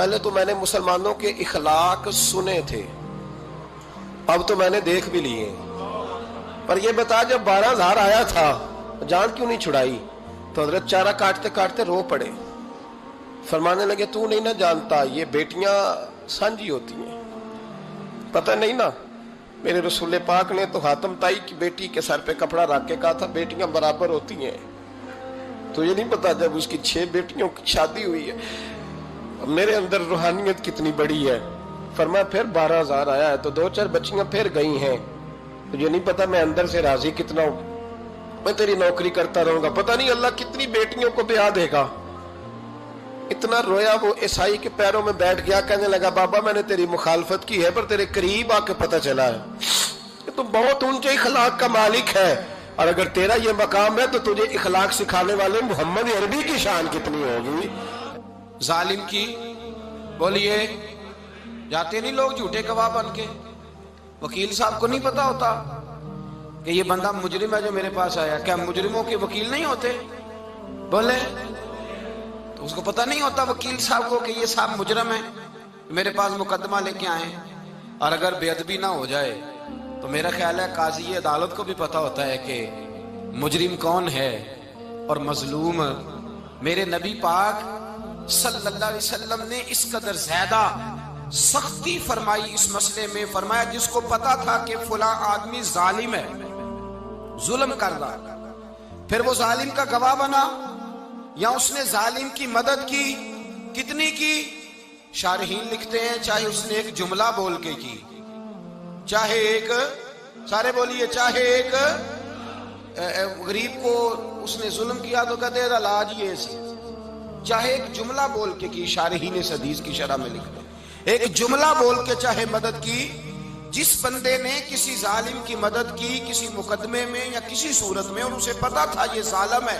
پہلے تو میں نے مسلمانوں کے اخلاق سنے تھے، اب تو میں نے دیکھ بھی لیے. پر یہ بتا جب 12,000 آیا تھا جان کیوں نہیں چھڑائی؟ تو حضرت چارہ کاٹتے کاٹتے رو پڑے. فرمانے لگے تو نہیں نہ جانتا یہ بیٹیاں سانجھی ہوتی ہیں، پتہ نہیں نا. میرے رسول پاک نے تو حاتم تائی کی بیٹی کے سر پہ کپڑا رکھ کے کہا تھا بیٹیاں برابر ہوتی ہیں. تو یہ نہیں پتا جب اس کی 6 بیٹیوں کی شادی ہوئی ہے میرے اندر روحانیت کتنی بڑی ہے. فرمایا پھر 12,000 آیا ہے تو 2-4 بچیاں پھر گئی ہیں. تجھے نہیں پتا میں اندر سے راضی کتنا ہوں، میں تیری نوکری کرتا رہوں گا، پتہ نہیں اللہ کتنی بیٹیوں کو بیاہ دے گا. اتنا رویا وہ عیسائی کے پیروں میں بیٹھ گیا، کہنے لگا بابا میں نے تیری مخالفت کی ہے پر تیرے قریب آ کے پتہ چلا ہے کہ تو بہت اونچے اخلاق کا مالک ہے، اور اگر تیرا یہ مقام ہے تو تجھے اخلاق سکھانے والے محمد عربی کی شان کتنی ہوگی. ظالم کی بولیے جاتے نہیں لوگ جھوٹے گواہ بن کے. وکیل صاحب کو نہیں پتا ہوتا کہ یہ بندہ مجرم ہے جو میرے پاس آیا. کیا مجرموں کے وکیل نہیں ہوتے؟ بولے تو اس کو پتہ نہیں ہوتا وکیل صاحب کو کہ یہ صاحب مجرم ہے میرے پاس مقدمہ لے کے آئے. اور اگر بے ادبی نہ ہو جائے تو میرا خیال ہے قاضی عدالت کو بھی پتا ہوتا ہے کہ مجرم کون ہے اور مظلوم. میرے نبی پاک صلی اللہ علیہ وسلم نے اس قدر زیادہ سختی فرمائی اس مسئلے میں. فرمایا جس کو پتا تھا کہ فلاں آدمی ظالم ہے، ظلم کر رہا، پھر وہ ظالم کا گواہ بنا یا اس نے ظالم کی مدد کی، کتنی کی؟ شارحین لکھتے ہیں چاہے اس نے ایک جملہ بول کے کی، چاہے ایک، سارے بولیے، چاہے ایک غریب کو اس نے ظلم کیا تو کہتے ہیں علاج یہ سی، چاہے ایک جملہ بول کے کی. شارحین اس حدیث کی شرح میں لکھتے ہیں ایک جملہ بول کے چاہے مدد کی. جس بندے نے کسی ظالم کی مدد کی کسی مقدمے میں یا کسی صورت میں اور اسے پتا تھا یہ ظالم ہے،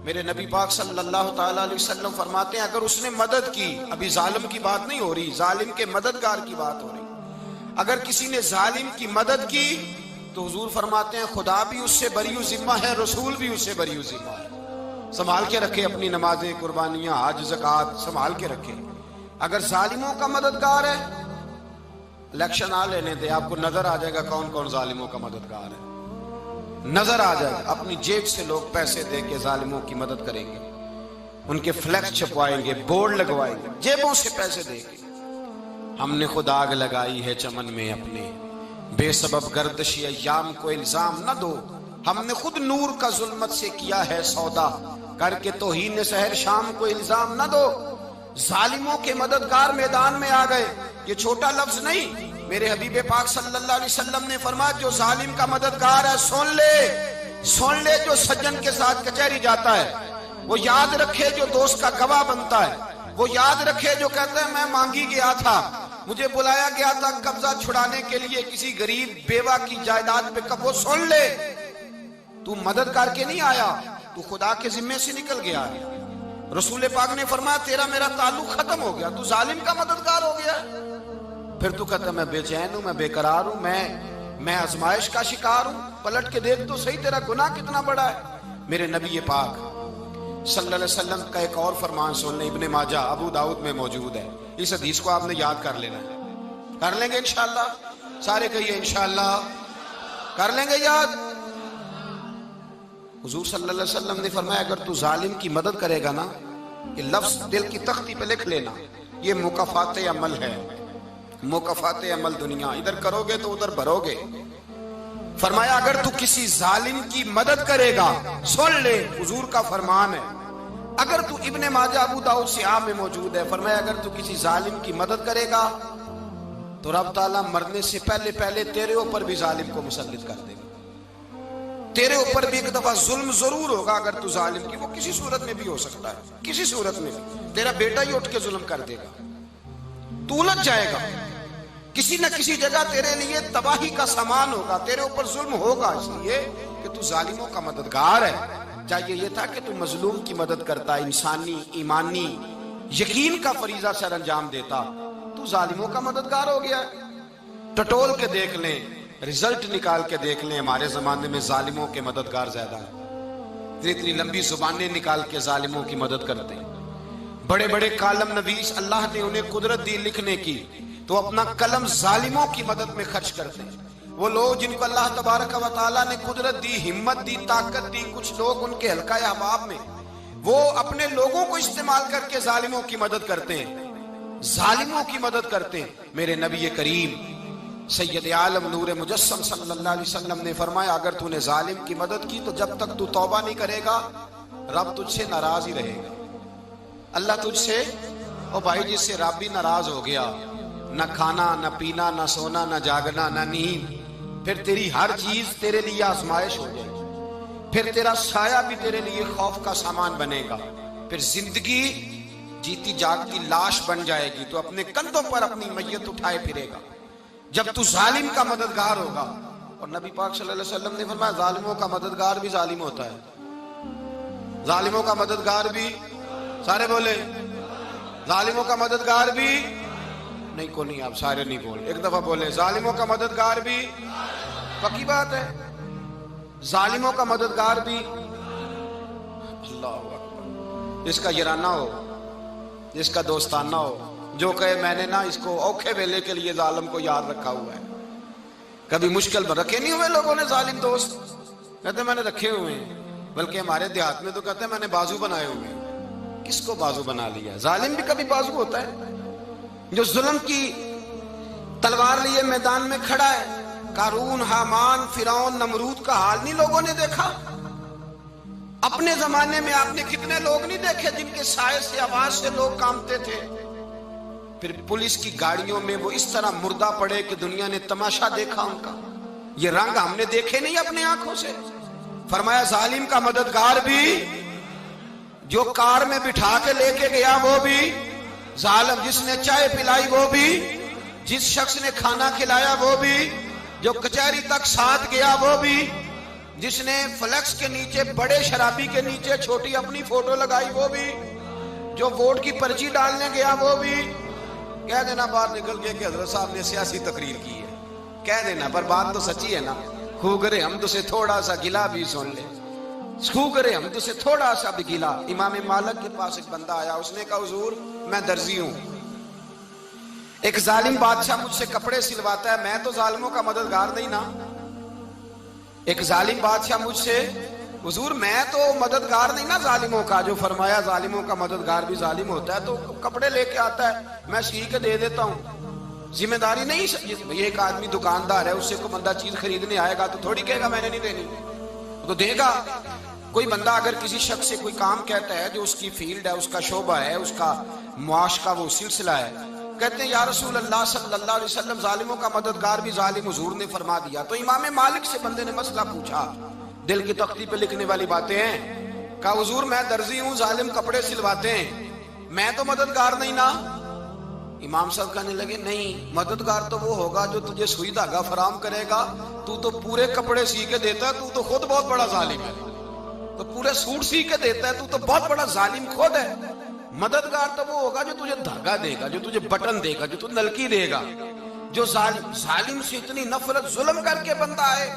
میرے نبی پاک صلی اللہ تعالی علیہ وسلم فرماتے ہیں اگر اس نے مدد کی، ابھی ظالم کی بات نہیں ہو رہی، ظالم کے مددگار کی بات ہو رہی، اگر کسی نے ظالم کی مدد کی تو حضور فرماتے ہیں خدا بھی اس سے بری و ذمہ ہے، رسول بھی اس سے بری و ذمہ ہے. سنبھال کے رکھے اپنی نمازیں، قربانیاں، حج، زکوٰۃ سنبھال کے رکھے. اگر ظالموں کا مددگار ہے، الیکشن آ لینے دے، آپ کو نظر آ جائے گا کون کون ظالموں کا مددگار ہے، نظر آ جائے گا. اپنی جیب سے لوگ پیسے دے کے ظالموں کی مدد کریں گے، ان کے فلیکس چھپوائیں گے، بورڈ لگوائیں گے، جیبوں سے پیسے دے کے. ہم نے خود آگ لگائی ہے چمن میں اپنے، بے سبب گردشی ایام کو الزام نہ دو. ہم نے خود نور کا ظلمت سے کیا ہے سودا، کر کے توہین سحر شام کو الزام نہ دو. ظالموں کے مددگار میدان میں آ گئے. یہ چھوٹا لفظ نہیں، میرے حبیب پاک صلی اللہ علیہ وسلم نے فرمایا جو ظالم کا مددگار ہے سن لے جو سجن کے ساتھ کچہری جاتا ہے، وہ یاد رکھے جو دوست کا گواہ بنتا ہے، وہ یاد رکھے جو کہتا ہے میں مانگی گیا تھا، مجھے بلایا گیا تھا قبضہ چھڑانے کے لیے کسی غریب بیوہ کی جائیداد پہ، وہ سن لے تو مدد کر کے نہیں آیا، تو خدا کے ذمے سے نکل گیا ہے. رسول پاک نے فرمایا تیرا میرا تعلق ختم ہو گیا، تو ظالم کا مددگار ہو گیا. پھر تو کہتا میں بے چین ہوں، میں بے قرار ہوں، میں آزمائش کا شکار ہوں. پلٹ کے دیکھ تو صحیح تیرا گناہ کتنا بڑا ہے. میرے نبی پاک صلی اللہ علیہ وسلم کا ایک اور فرمان سن لیں، ابن ماجہ ابو داؤد میں موجود ہے. اس حدیث کو آپ نے یاد کر لینا ہے. کر لیں گے انشاءاللہ؟ سارے کہیے انشاءاللہ کر لیں گے یاد. حضور صلی اللہ علیہ وسلم نے فرمایا اگر تو ظالم کی مدد کرے گا نا، یہ لفظ دل کی تختی پہ لکھ لینا، یہ مکافات عمل ہے، مکافات عمل دنیا، ادھر کرو گے تو ادھر بھرو گے. فرمایا اگر تو کسی ظالم کی مدد کرے گا، سن لے حضور کا فرمان ہے، اگر تو ابن ماجہ ابو داؤد سیاہ میں موجود ہے، فرمایا اگر تو کسی ظالم کی مدد کرے گا تو رب تعالیٰ مرنے سے پہلے تیرے اوپر بھی ظالم کو مسلط کر دے گا. تیرے اوپر بھی ایک دفعہ ظلم ضرور ہوگا اگر تو ظالم کی، وہ کسی صورت میں بھی ہو سکتا ہے، کسی صورت میں بھی تیرا بیٹا ہی اٹھ کے ظلم کر دے گا، تو الجھ جائے گا، کسی نہ کسی جگہ تیرے لیے تباہی کا سامان ہوگا، تیرے اوپر ظلم ہوگا، اس لیے کہ تو ظالموں کا مددگار ہے. چاہیے یہ تھا کہ تو مظلوم کی مدد کرتا، انسانی ایمانی یقین کا فریضہ سر انجام دیتا، تو ظالموں کا مددگار ہو گیا. ٹٹول کے دیکھ لیں، رزلٹ نکال کے دیکھ لیں، ہمارے زمانے میں ظالموں کے مددگار زیادہ ہیں. اتنی لمبی زبانیں نکال کے ظالموں کی مدد کرتے ہیں. بڑے بڑے کالم نویس اللہ نے انہیں قدرت دی لکھنے کی، تو اپنا قلم ظالموں کی مدد میں خرچ کرتے ہیں۔ وہ لوگ جن کو اللہ تبارک و تعالیٰ نے قدرت دی، ہمت دی، طاقت دی، کچھ لوگ ان کے حلقہ احباب میں، وہ اپنے لوگوں کو استعمال کر کے ظالموں کی مدد کرتے ہیں، ظالموں کی مدد کرتے ہیں۔ میرے نبی کریم سید عالم نور مجسم صلی اللہ علیہ وسلم نے فرمایا، اگر تو نے ظالم کی مدد کی تو جب تک تو توبہ نہیں کرے گا رب تجھ سے ناراض ہی رہے گا۔ اللہ تجھ سے، او بھائی جس سے رب بھی ناراض ہو گیا، نہ کھانا نہ پینا نہ سونا نہ جاگنا نہ نیند، پھر تیری ہر چیز تیرے لیے آزمائش ہو جائے گی، پھر تیرا سایہ بھی تیرے لیے خوف کا سامان بنے گا، پھر زندگی جیتی جاگتی لاش بن جائے گی، تو اپنے کندھوں پر اپنی میت اٹھائے پھرے گا جب تو ظالم کا مددگار ہوگا۔ اور نبی پاک صلی اللہ علیہ وسلم نے فرمایا ظالموں کا مددگار بھی ظالم ہوتا ہے، ظالموں کا مددگار بھی، سارے بولے ظالموں کا مددگار بھی نہیں، کو نہیں، آپ سارے نہیں بولے، ایک دفعہ بولے ظالموں کا مددگار بھی، پکی بات ہے، ظالموں کا مددگار بھی۔ اللہ اکبر، جس کا یارانہ ہو، جس کا دوستانہ ہو، جو کہے میں نے نا اس کو اوکھے ویلے کے لیے ظالم کو یاد رکھا ہوا ہے۔ کبھی مشکل میں رکھے نہیں ہوئے لوگوں نے ظالم دوست، کہتے میں نے رکھے ہوئے ہیں، بلکہ ہمارے دیہات میں تو کہتے ہیں میں نے بازو بنائے ہوئے ہیں۔ کس کو بازو بنا لیا؟ ظالم بھی کبھی بازو ہوتا ہے، جو ظلم کی تلوار لیے میدان میں کھڑا ہے۔ قارون، حامان، فرعون، نمرود کا حال نہیں لوگوں نے دیکھا؟ اپنے زمانے میں آپ نے کتنے لوگ نہیں دیکھے جن کے سائے سے، آواز سے لوگ کانپتے تھے؟ پھر پولیس کی گاڑیوں میں وہ اس طرح مردہ پڑے کہ دنیا نے تماشا دیکھا ان کا۔ یہ رنگ ہم نے دیکھے نہیں اپنے آنکھوں سے۔ فرمایا ظالم کا مددگار بھی، جو کار میں بٹھا کے لے کے گیا وہ بھی ظالم، جس نے چائے پلائی وہ بھی، جس شخص نے کھانا کھلایا وہ بھی، جو کچہری تک ساتھ گیا وہ بھی، جس نے فلیکس کے نیچے، بڑے شرابی کے نیچے چھوٹی اپنی فوٹو لگائی وہ بھی، جو ووٹ کی پرچی ڈالنے گیا وہ بھی۔ کہہ دینا باہر نکل کے کہ حضرت صاحب نے سیاسی تقریر کی ہے، کہہ دینا، پر بات تو سچی ہے نا۔ خو کرے ہم تو سے تھوڑا سا گلا بھی سن لے، خو کرے ہم تو سے تھوڑا سا بھی گلا۔ امام مالک کے پاس ایک بندہ آیا، اس نے کہا حضور میں درزی ہوں، ایک ظالم بادشاہ مجھ سے کپڑے سلواتا ہے، میں تو ظالموں کا مددگار نہیں نا۔ ایک ظالم بادشاہ مجھ سے، حضور میں تو مددگار نہیں نا ظالموں کا۔ جو فرمایا ظالموں کا مددگار بھی ظالم ہوتا ہے، تو کپڑے لے کے آتا ہے میں سی کے دے دیتا ہوں، ذمہ داری نہیں۔ یہ ایک آدمی دکاندار ہے، اس سے کوئی بندہ چیز خریدنے آئے گا تو تھوڑی کہے گا میں نے نہیں دینی، تو دے گا۔ کوئی بندہ اگر کسی شخص سے کوئی کام کہتا ہے جو اس کی فیلڈ ہے، اس کا شعبہ ہے، اس کا معاش کا وہ سلسلہ ہے، کہتے ہیں یا رسول اللہ صلی اللہ علیہ وسلم ظالموں کا مددگار بھی ظالم، حضور نے فرما دیا۔ تو امام مالک سے بندے نے مسئلہ پوچھا، دل کی تختی پہ لکھنے والی باتیں ہیں، کہا حضور میں درزی ہوں، ظالم کپڑے سلواتے ہیں، میں تو مددگار نہیں نا۔ امام صاحب کہنے لگے نہیں، مددگار تو وہ ہوگا جو تجھے سوئی دھاگا فراہم کرے گا، تو پورے کپڑے سی کے دیتا ہے، تو خود بہت بڑا ظالم ہے، تو پورے سوٹ سی کے دیتا ہے، تو بہت بڑا ظالم خود ہے۔ مددگار تو وہ ہوگا جو تجھے دھاگا دے گا، جو تجھے بٹن دے گا، جو تجھے نلکی دے گا۔ جو ظالم سے اتنی نفرت ظلم کر کے بندہ ہے،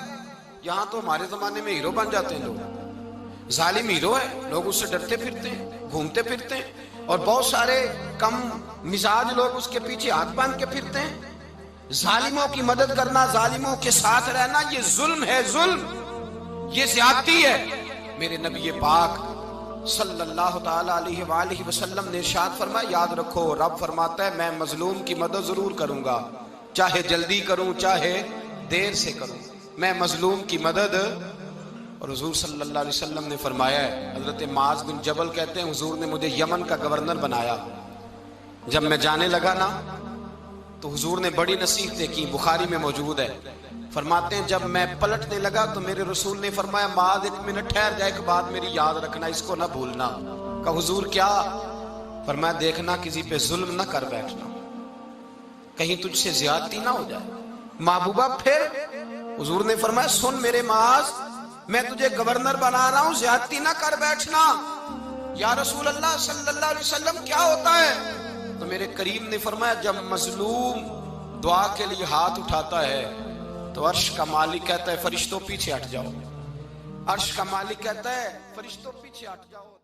یہاں تو ہمارے زمانے میں ہیرو بن جاتے ہیں لوگ، ظالم ہیرو ہے، لوگ اس سے ڈرتے پھرتے ہیں، گھومتے پھرتے ہیں، اور بہت سارے کم مزاج لوگ اس کے پیچھے ہاتھ باندھ کے پھرتے ہیں۔ ظالموں کی مدد کرنا، ظالموں کے ساتھ رہنا، یہ ظلم ہے، ظلم، یہ زیادتی ہے۔ میرے نبی پاک صلی اللہ تعالی علیہ وآلہ وسلم نے ارشاد فرمایا، یاد رکھو رب فرماتا ہے میں مظلوم کی مدد ضرور کروں گا، چاہے جلدی کروں چاہے دیر سے کروں، میں مظلوم کی مدد۔ اور حضور صلی اللہ علیہ وسلم نے فرمایا ہے، حضرت معاذ بن جبل کہتے ہیں حضور نے مجھے یمن کا گورنر بنایا، جب میں جانے لگا نا تو حضور نے بڑی نصیحتیں کی، بخاری میں موجود ہے، فرماتے ہیں جب میں پلٹنے لگا تو میرے رسول نے فرمایا معاذ ایک منٹ ٹھہر جا، ایک بات میری یاد رکھنا، اس کو نہ بھولنا۔ کہا حضور کیا؟ فرمایا دیکھنا کسی پہ ظلم نہ کر بیٹھنا، کہیں تجھ سے زیادتی نہ ہو جائے۔ محبوبہ پھر حضور نے فرمایا سن میرے معاذ، میں تجھے گورنر بنا رہا ہوں، زیادتی نہ کر بیٹھنا۔ یا رسول اللہ صلی اللہ علیہ وسلم کیا ہوتا ہے؟ تو میرے کریم نے فرمایا جب مظلوم دعا کے لیے ہاتھ اٹھاتا ہے تو عرش کا مالک کہتا ہے فرشتوں پیچھے ہٹ جاؤ، عرش کا مالک کہتا ہے فرشتوں پیچھے ہٹ جاؤ۔